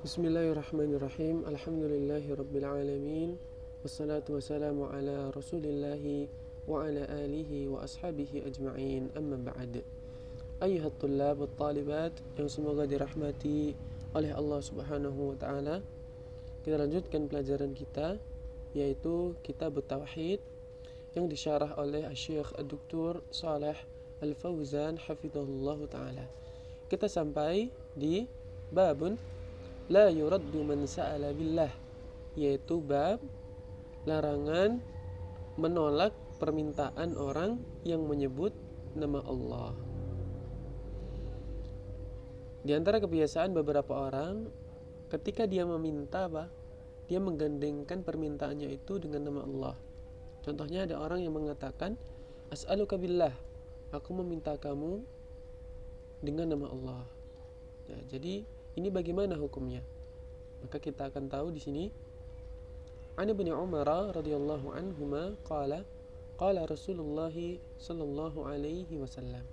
Bismillahirrahmanirrahim. Alhamdulillahirabbil alamin. Wassalatu wassalamu ala Rasulillahi wa ala alihi wa ashabihi ajma'in. Amma ba'd. Ayyuhat tullab wat talibat yang semoga dirahmati oleh Allah Subhanahu wa taala. Kita lanjutkan pelajaran kita yaitu Kitab Tauhid yang disyarah oleh Syekh Dr. Shalih Al-Fauzan hafizahullah taala. Kita sampai di babun la yuraddu man sa'ala billah, yaitu bab larangan menolak permintaan orang yang menyebut nama Allah. Di antara kebiasaan beberapa orang, ketika dia meminta dia menggandengkan permintaannya itu dengan nama Allah. Contohnya ada orang yang mengatakan, as'aluka billah, aku meminta kamu dengan nama Allah. Nah, jadi ini bagaimana hukumnya? Maka kita akan tahu di sini. An Ibnu Umar radhiyallahu anhuma qala Rasulullah sallallahu alaihi wasallam.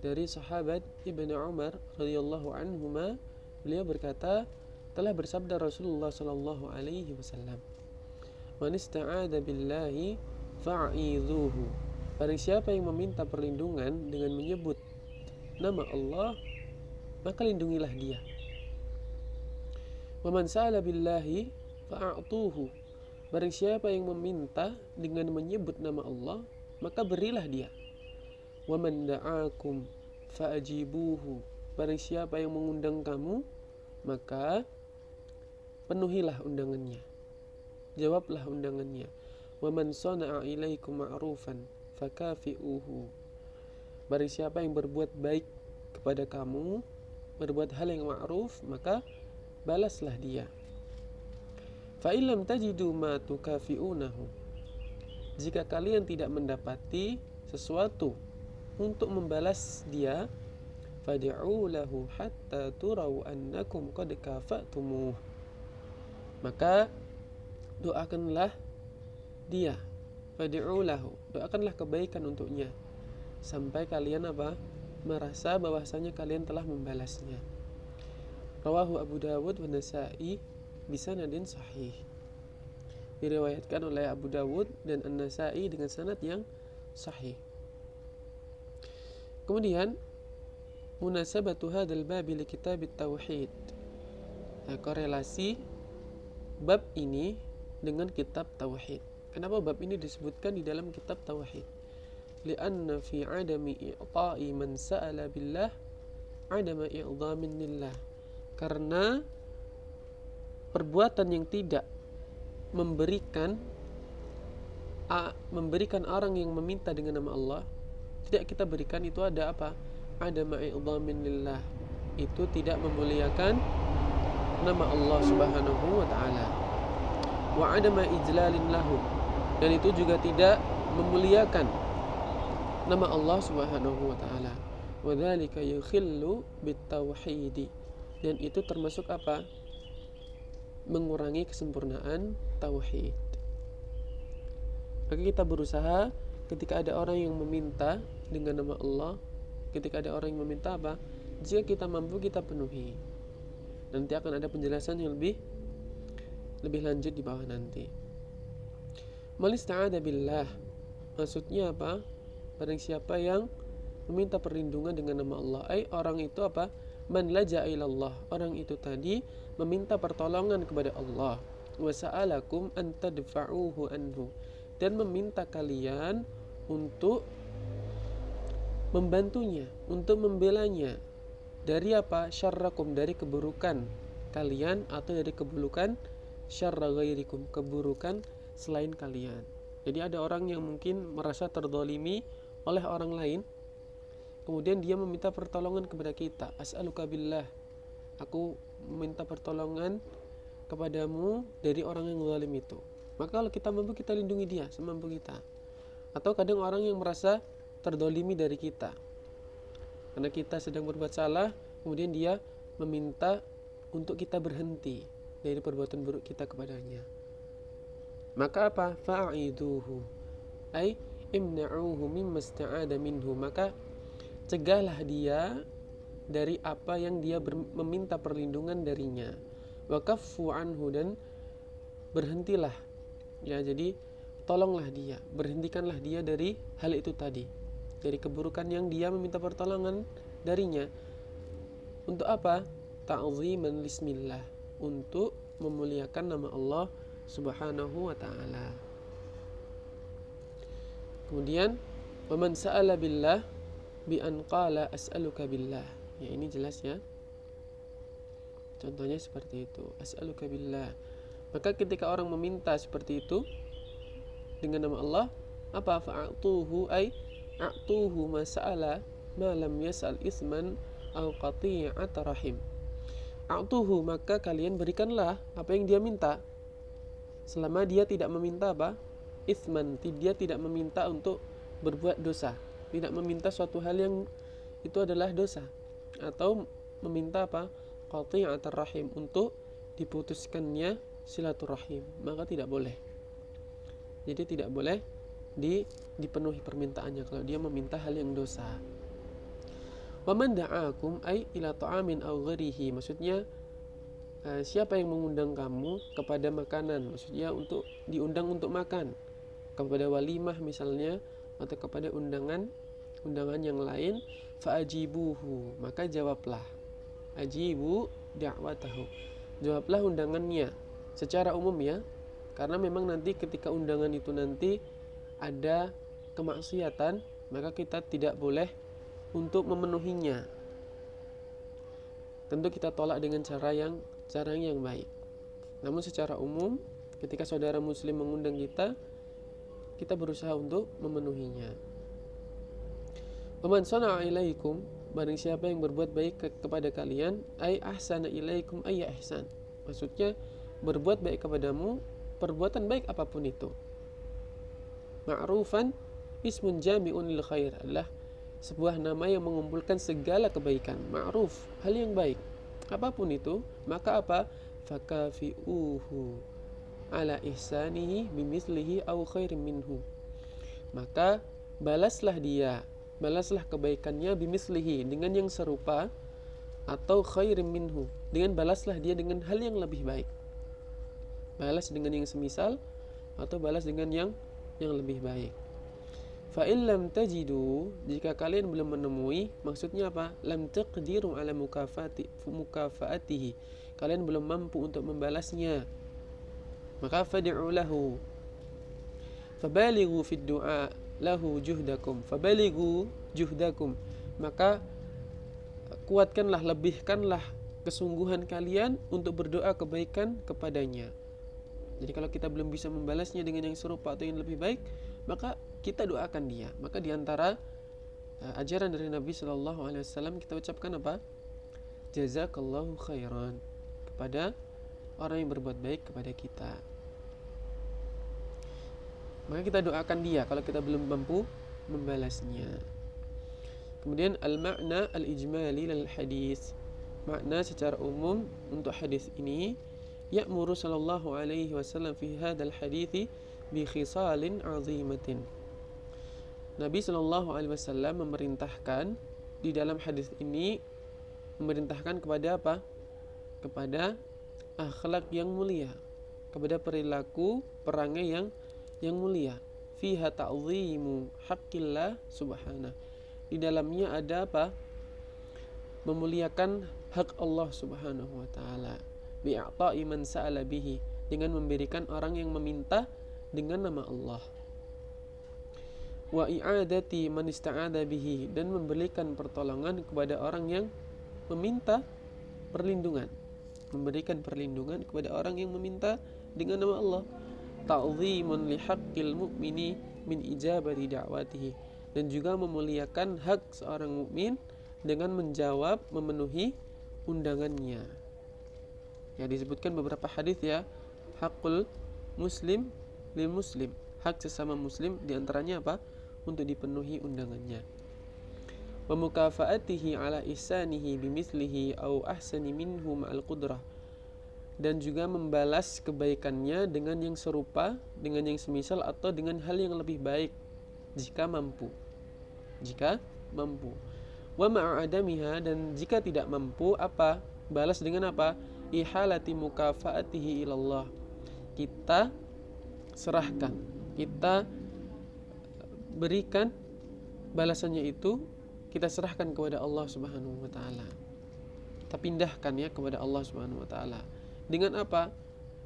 Dari sahabat Ibnu Umar radhiyallahu anhuma, beliau berkata, telah bersabda Rasulullah sallallahu alaihi wasallam, "Man ista'adza billahi fa'idhuhu." Barang siapa yang meminta perlindungan dengan menyebut nama Allah, maka lindungilah dia. Wa man sa'ala billahi fa'atuhu. Barang siapa yang meminta dengan menyebut nama Allah, maka berilah dia. Wa man da'akum fa'ajibuhu. Barang siapa yang mengundang kamu, maka penuhilah undangannya. Jawablah undangannya. Wa man sana'a ilaikum ma'rufan fakafi'uhu. Barang siapa yang berbuat baik kepada kamu, berbuat hal yang ma'ruf, maka balaslah dia. Fa illam tajidu ma tukafi'unahu. Jika kalian tidak mendapati sesuatu untuk membalas dia, fad'u lahu hatta turau annakum qad kafa'tumuh. Maka doakanlah dia. Fad'u lahu, doakanlah kebaikan untuknya sampai kalian merasa bahwasanya kalian telah membalasnya. Rawahu Abu Dawud wa Nasa'i bisanadin sahih. Diriwayatkan oleh Abu Dawud dan An-Nasa'i dengan sanad yang sahih. Kemudian munasabatu hadzal bab li kitab at-tauhid. Korelasi bab ini dengan kitab tauhid. Kenapa bab ini disebutkan di dalam kitab tauhid? Lianna fi adami i'ta'i man sa'ala billah adama i'dhamin lillah. Karena perbuatan yang tidak memberikan orang yang meminta dengan nama Allah, tidak kita berikan, itu ada adama i'dhamin lillah. Itu tidak memuliakan nama Allah Subhanahu wa taala. Wa adama ijlalin lahu. Dan itu juga tidak memuliakan nama Allah Subhanahu wa taala. Wa dzalika yukhillu bitauhid. Dan itu termasuk mengurangi kesempurnaan tauhid. Maka kita berusaha ketika ada orang yang meminta dengan nama Allah, ketika ada orang yang meminta jika kita mampu kita penuhi. Nanti akan ada penjelasan yang lebih lanjut di bawah nanti. Man ista'adza billah, maksudnya barang siapa yang meminta perlindungan dengan nama Allah, orang itu man laja'a ilallah, orang itu tadi meminta pertolongan kepada Allah. Wa sa'alakum an tadfa'uhu anhu, dan meminta kalian untuk membantunya, untuk membelanya dari syarrakum, dari keburukan kalian, atau dari keburukan syarra ghairikum, keburukan selain kalian. Jadi ada orang yang mungkin merasa terzalimi oleh orang lain, kemudian dia meminta pertolongan kepada kita. As'aluka billah, aku meminta pertolongan kepadamu dari orang yang zalim itu. Maka kalau kita mampu, kita lindungi dia semampu kita. Atau kadang orang yang merasa terzalimi dari kita, karena kita sedang berbuat salah, kemudian dia meminta untuk kita berhenti dari perbuatan buruk kita kepadanya. Maka fa'iduhu, imna'uhu mimma ista'ada minhu. Maka cegahlah dia dari apa yang dia meminta perlindungan darinya. Wa kaffu anhu, dan berhentilah. Ya, jadi tolonglah dia, berhentikanlah dia dari hal itu tadi, dari keburukan yang dia meminta pertolongan darinya. Untuk apa? Ta'ziman lismillah, untuk memuliakan nama Allah Subhanahu wa ta'ala. Kemudian waman sa'ala billah bi an qala as'aluka billah. Ya, ini jelas ya. Contohnya seperti itu, as'aluka billah. Maka ketika orang meminta seperti itu dengan nama Allah, apa? Fa'atuhu, ay a'tuhu ma sa'ala ma lam yas'al isman aw qati'at rahim. A'tuhu, maka kalian berikanlah apa yang dia minta, selama dia tidak meminta apa? Itsman, dia tidak meminta untuk berbuat dosa, tidak meminta suatu hal yang itu adalah dosa, atau meminta apa? Qati'atur rahim, untuk diputuskannya silaturahim, maka tidak boleh. Jadi tidak boleh dipenuhi permintaannya kalau dia meminta hal yang dosa. Wa man da'akum ay ila ta'amin aw ghairihi, maksudnya siapa yang mengundang kamu kepada makanan, maksudnya untuk diundang untuk makan, kepada walimah misalnya, atau kepada undangan yang lain, fa'ajibuhu, maka jawablah. Ajibu da'watahu, jawablah undangannya secara umum ya, karena memang nanti ketika undangan itu nanti ada kemaksiatan, maka kita tidak boleh untuk memenuhinya. Tentu kita tolak dengan cara yang baik. Namun secara umum ketika saudara muslim mengundang kita berusaha untuk memenuhinya. Waman sana'a ilaikum, barang siapa yang berbuat baik kepada kalian, ay ahsana ilaikum ay ihsan, maksudnya berbuat baik kepadamu, perbuatan baik apapun itu. Ma'rufan ismun jami'un lil khair, adalah sebuah nama yang mengumpulkan segala kebaikan. Ma'ruf, hal yang baik apapun itu, maka apa? Fakafi'uhu ala ihsanihi bimislihi aw khairin minhu, maka balaslah kebaikannya bimislihi, dengan yang serupa, atau khairin minhu, dengan balaslah dia dengan hal yang lebih baik. Balas dengan yang semisal atau balas dengan yang lebih baik. Fa in lam tajidu, jika kalian belum menemui, maksudnya apa? Lam taqdiru ala mukafaatihi, kalian belum mampu untuk membalasnya, maka fad'u lahu fabalighu fid du'a lahu juhdakum, fabalighu juhdakum, maka kuatkanlah, lebihkanlah kesungguhan kalian untuk berdoa kebaikan kepadanya. Jadi kalau kita belum bisa membalasnya dengan yang serupa atau yang lebih baik, maka kita doakan dia. Maka diantara ajaran dari Nabi SAW kita ucapkan apa? Jazakallahu khairan kepada orang yang berbuat baik kepada kita. Maka kita doakan dia kalau kita belum mampu membalasnya. Kemudian al-ma'na al-ijmali lil hadis, makna secara umum untuk hadis ini, ya'muru sallallahu alaihi wasallam fi hadzal hadithi bi khisalin 'azimatin. Nabi sallallahu alaihi wasallam memerintahkan di dalam hadis ini, memerintahkan kepada apa? Kepada akhlak yang mulia, kepada perilaku perangai yang mulia. Fiha ta'zimu haqqillah subhanahu, di dalamnya ada apa? Memuliakan hak Allah Subhanahu wa taala. Bi'ata'i man sa'ala bihi, dengan memberikan orang yang meminta dengan nama Allah. Wa i'adati man ista'adha bihi, dan memberikan pertolongan kepada orang yang meminta perlindungan, memberikan perlindungan kepada orang yang meminta dengan nama Allah. Ta'zimun li haqqil mu'mini min ijabati da'watihi, dan juga memuliakan hak seorang mukmin dengan menjawab, memenuhi undangannya. Ya, disebutkan beberapa hadis ya, hakul muslim lil muslim, hak sesama muslim diantaranya apa? Untuk dipenuhi undangannya. Wa mukafaatihi ala ihsanihi bimislihi au ahsani minhu ma'al qudrah, dan juga membalas kebaikannya dengan yang serupa, dengan yang semisal, atau dengan hal yang lebih baik jika mampu. Wa ma'adamiha, dan jika tidak mampu apa? Balas dengan apa? Ihalati mukafaatihi ilallah. Kita serahkan, kita berikan balasannya itu, kita serahkan kepada Allah Subhanahu wa taala. Kita pindahkan ya kepada Allah Subhanahu wa taala. Dengan apa?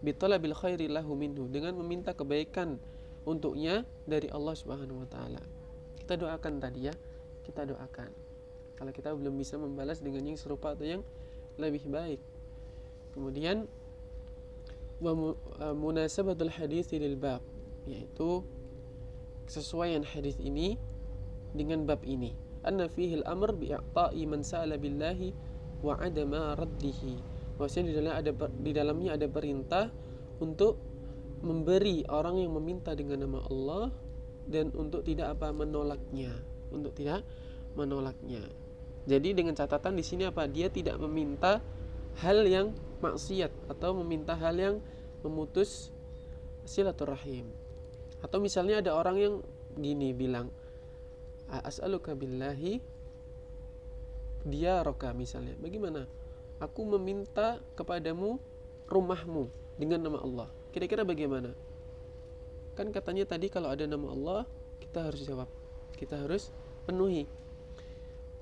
Bitalabil khairi lahu minhu, dengan meminta kebaikan untuknya dari Allah Subhanahu wa taala. Kita doakan tadi ya, kita doakan. Kalau kita belum bisa membalas dengan yang serupa atau yang lebih baik. Kemudian munasabatul hadits lil bab, yaitu kesesuaian hadis ini dengan bab ini. Anna fihi al-amr bi'ata'i man sa'ala billahi wa 'adama raddihi. Maksudnya di dalamnya ada perintah untuk memberi orang yang meminta dengan nama Allah dan untuk tidak menolaknya, untuk tidak menolaknya. Jadi dengan catatan di sini apa? Dia tidak meminta hal yang maksiat atau meminta hal yang memutus silaturahim. Atau misalnya ada orang yang gini bilang, as'aluka billahi diyaraka misalnya. Bagaimana? Aku meminta kepadamu rumahmu dengan nama Allah. Kira-kira bagaimana? Kan katanya tadi kalau ada nama Allah, kita harus jawab. Kita harus penuhi.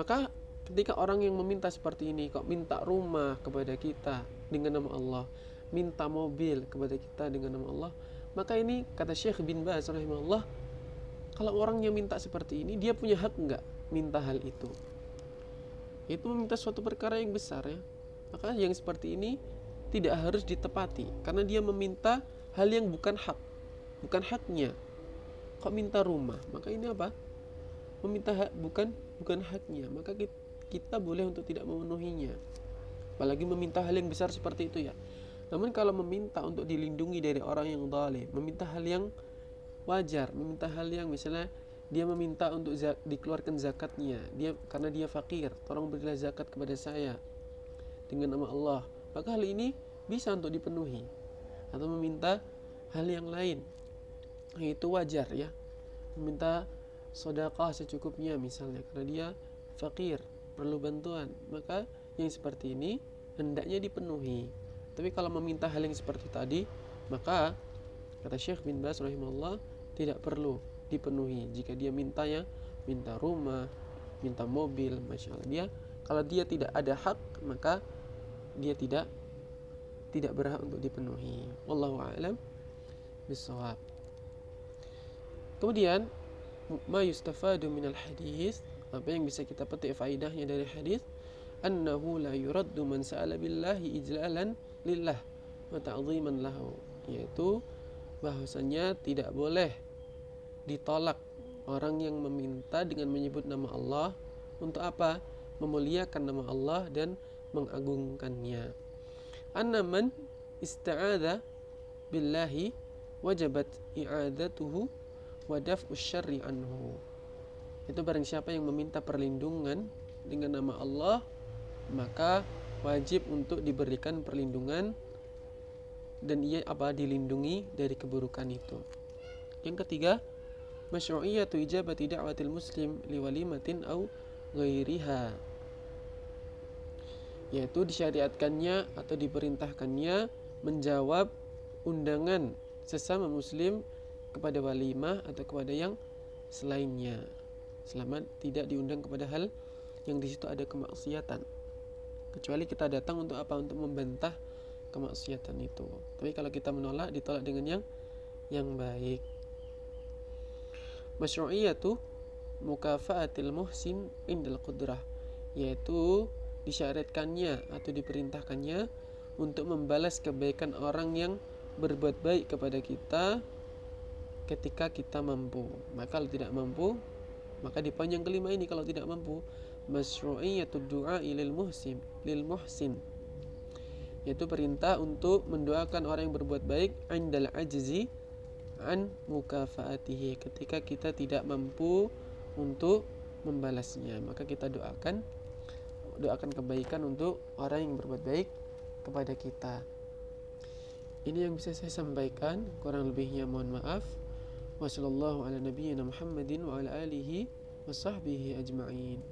Maka ketika orang yang meminta seperti ini, kok minta rumah kepada kita dengan nama Allah, minta mobil kepada kita dengan nama Allah, maka ini kata Syekh bin Baz rahimahullah, kalau orang yang minta seperti ini, dia punya hak enggak minta hal itu? Itu meminta suatu perkara yang besar ya. Maka yang seperti ini tidak harus ditepati, karena dia meminta hal yang bukan hak, bukan haknya. Kok minta rumah? Maka ini apa? Meminta hak bukan haknya. Maka kita boleh untuk tidak memenuhinya. Apalagi meminta hal yang besar seperti itu ya. Namun kalau meminta untuk dilindungi dari orang yang zalim, meminta hal yang wajar, meminta hal yang misalnya dia meminta untuk dikeluarkan zakatnya, karena dia fakir, tolong berilah zakat kepada saya dengan nama Allah, maka hal ini bisa untuk dipenuhi. Atau meminta hal yang lain, itu wajar ya, meminta sedekah secukupnya misalnya karena dia fakir, perlu bantuan, maka yang seperti ini hendaknya dipenuhi. Tapi kalau meminta hal yang seperti tadi, maka kata Syekh bin Baz rahimahullah, tidak perlu dipenuhi. Jika dia minta rumah, minta mobil, masya Allah, dia kalau dia tidak ada hak, maka dia tidak berhak untuk dipenuhi. Wallahu a'lam bissawab. Kemudian ma yustafadu minal hadis, apa yang bisa kita petik faedahnya dari hadis, annahu la yuraddu man sa'ala billahi ijlalan lillah wa ta'dhiman lahu, yaitu bahwasanya tidak boleh ditolak orang yang meminta dengan menyebut nama Allah untuk apa? Memuliakan nama Allah dan mengagungkannya. Anna man ista'adha billahi wajabat i'adatuhu wa daf'u syarri anhu. Itu barang siapa yang meminta perlindungan dengan nama Allah, maka wajib untuk diberikan perlindungan dan ia dilindungi dari keburukan itu. Yang ketiga, masyru'iyatu ijabati da'watil muslim liwalimatin au ghairiha, yaitu disyariatkannya atau diperintahkannya menjawab undangan sesama muslim kepada walimah atau kepada yang selainnya, selama tidak diundang kepada hal yang di situ ada kemaksiatan, kecuali kita datang untuk apa? Untuk membantah kemaksiatan itu. Tapi kalau kita menolak, ditolak dengan yang baik. Masyru'iyatu mukafa'atil muhsin indal qudrah, yaitu disyariatkannya atau diperintahkannya untuk membalas kebaikan orang yang berbuat baik kepada kita ketika kita mampu. Maka kalau tidak mampu, maka di poin yang kelima ini, kalau tidak mampu, masyru'iyatud du'a lil muhsin, yaitu perintah untuk mendoakan orang yang berbuat baik indal ajzi an mukafaatihi, ketika kita tidak mampu untuk membalasnya, maka kita doakan kebaikan untuk orang yang berbuat baik kepada kita. Ini yang bisa saya sampaikan, kurang lebihnya mohon maaf. Wassallallahu ala nabiyyina Muhammadin wa ala alihi wa sahbihi ajma'in.